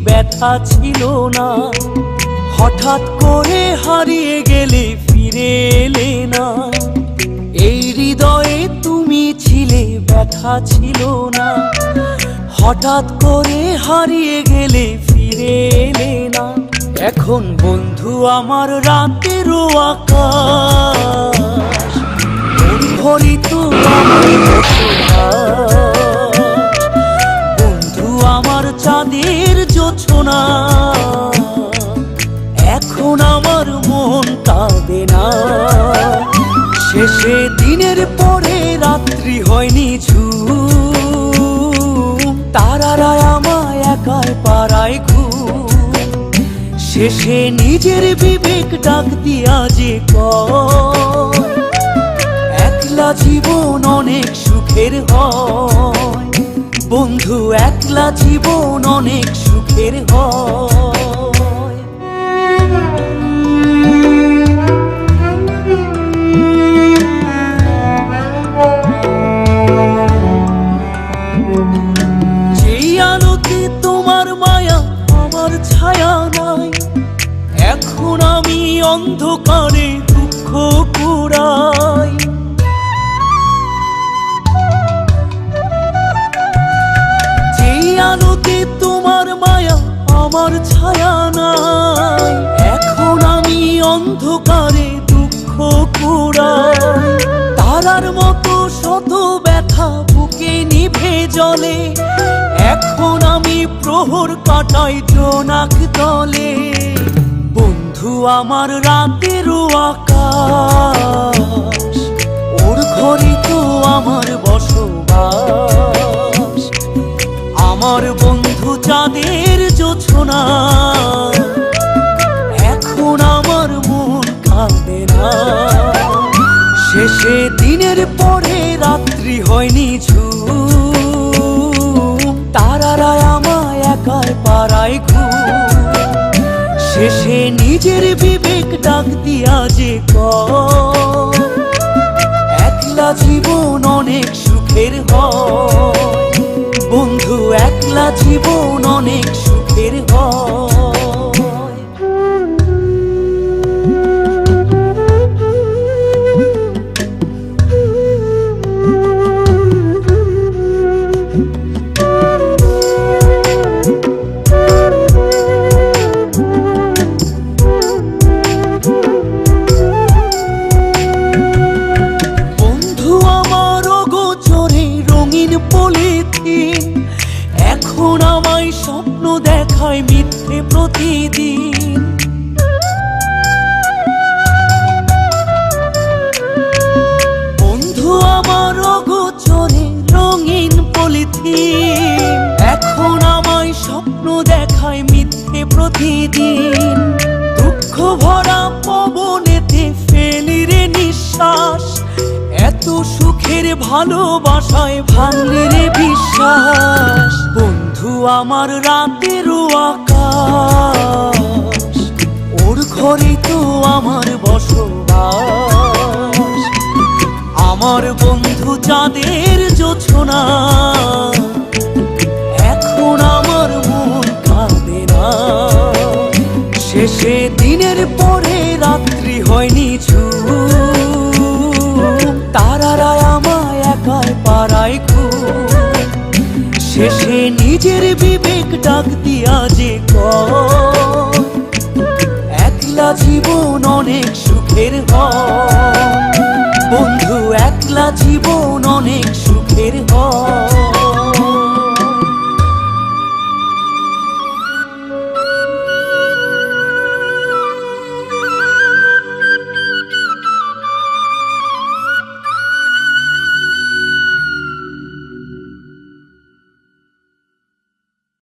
ব্যথা ছিল না, হঠাৎ করে হারিয়ে গেলে ফিরে এলে না। এই হৃদয়ে তুমি ছিলে, ব্যথা ছিল না, হঠাৎ করে হারিয়ে গেলে ফিরে এলে না। এখন বন্ধু আমার রাতেরও আকাশ, ভরি তো বন্ধু আমার চাঁদের জোছনা। এখন আমার মন কাঁদে না, শেষে দিনের পরে রাত্রি হয়নি ঝুম, তারারা আমায় একাই পাড়ায় ঘুম। শেষে নিজের বিবেক ডাক দিয়া যে কয়, একলা জীবন অনেক সুখের হয় বন্ধু, একলা জীবন অনেক সুখের হয়। যেই আলোতে তোমার মায়া আমার ছায়া নাই, এখন আমি অন্ধকারে দুঃখ কুড়াই। যেই আলোতে তোমার মায়া আমার ছায়া নাই, এখন আমি অন্ধকারে দুঃখ কুড়াই। তারার মতো শত ব্যথা বুকে নিভে জ্বলে, এখন আমি প্রহর কাটাই জোনাক তলে। বন্ধু আমার রাতেরও আকাশ, ওর ঘরে তো আমার বসবাস। আমার বন্ধু চাঁদের জোছনা, এখন আমার মন কাঁদে না। শেষে দিনের পরে রাত্রি হয়নি ঝুম, তারারা আমায় একাই পাড়ায় ঘুম। শেষে নিজের বিবেক ডাক দিয়া যে কয়, একলা জীবন অনেক সুখের হয় বন্ধু, একলা জীবন অনেক সুখের হয়। এখন আমায় স্বপ্ন দেখায় মিথ্যে প্রতিদিন। বন্ধু আমার অগোচরে রঙিন পলিথিন, এখন আমায় স্বপ্ন দেখায় মিথ্যে প্রতিদিন। দুঃখ ভরা পবনেতে ফেলি রে নিঃশ্বাস, এত সুখের ভালোবাসায় ভাঙলে রে বিশ্বাস। বন্ধু আমার রাতেরও আকাশ, ওর ঘরে তো আমার বসবাস। আমার বন্ধু চাঁদের জোছনা, এখন আমার মন কাঁদে না। শেষে দিনের পরে রাত্রি হয়নি ঝুম, তারারা আমায় একাই পাড়ায় ঘুম। শেষে নিজের বিবেক ডাক দিয়া যে কয়, একলা জীবন অনেক সুখের হয় বন্ধু, একলা জীবন অনেক সুখের হয়।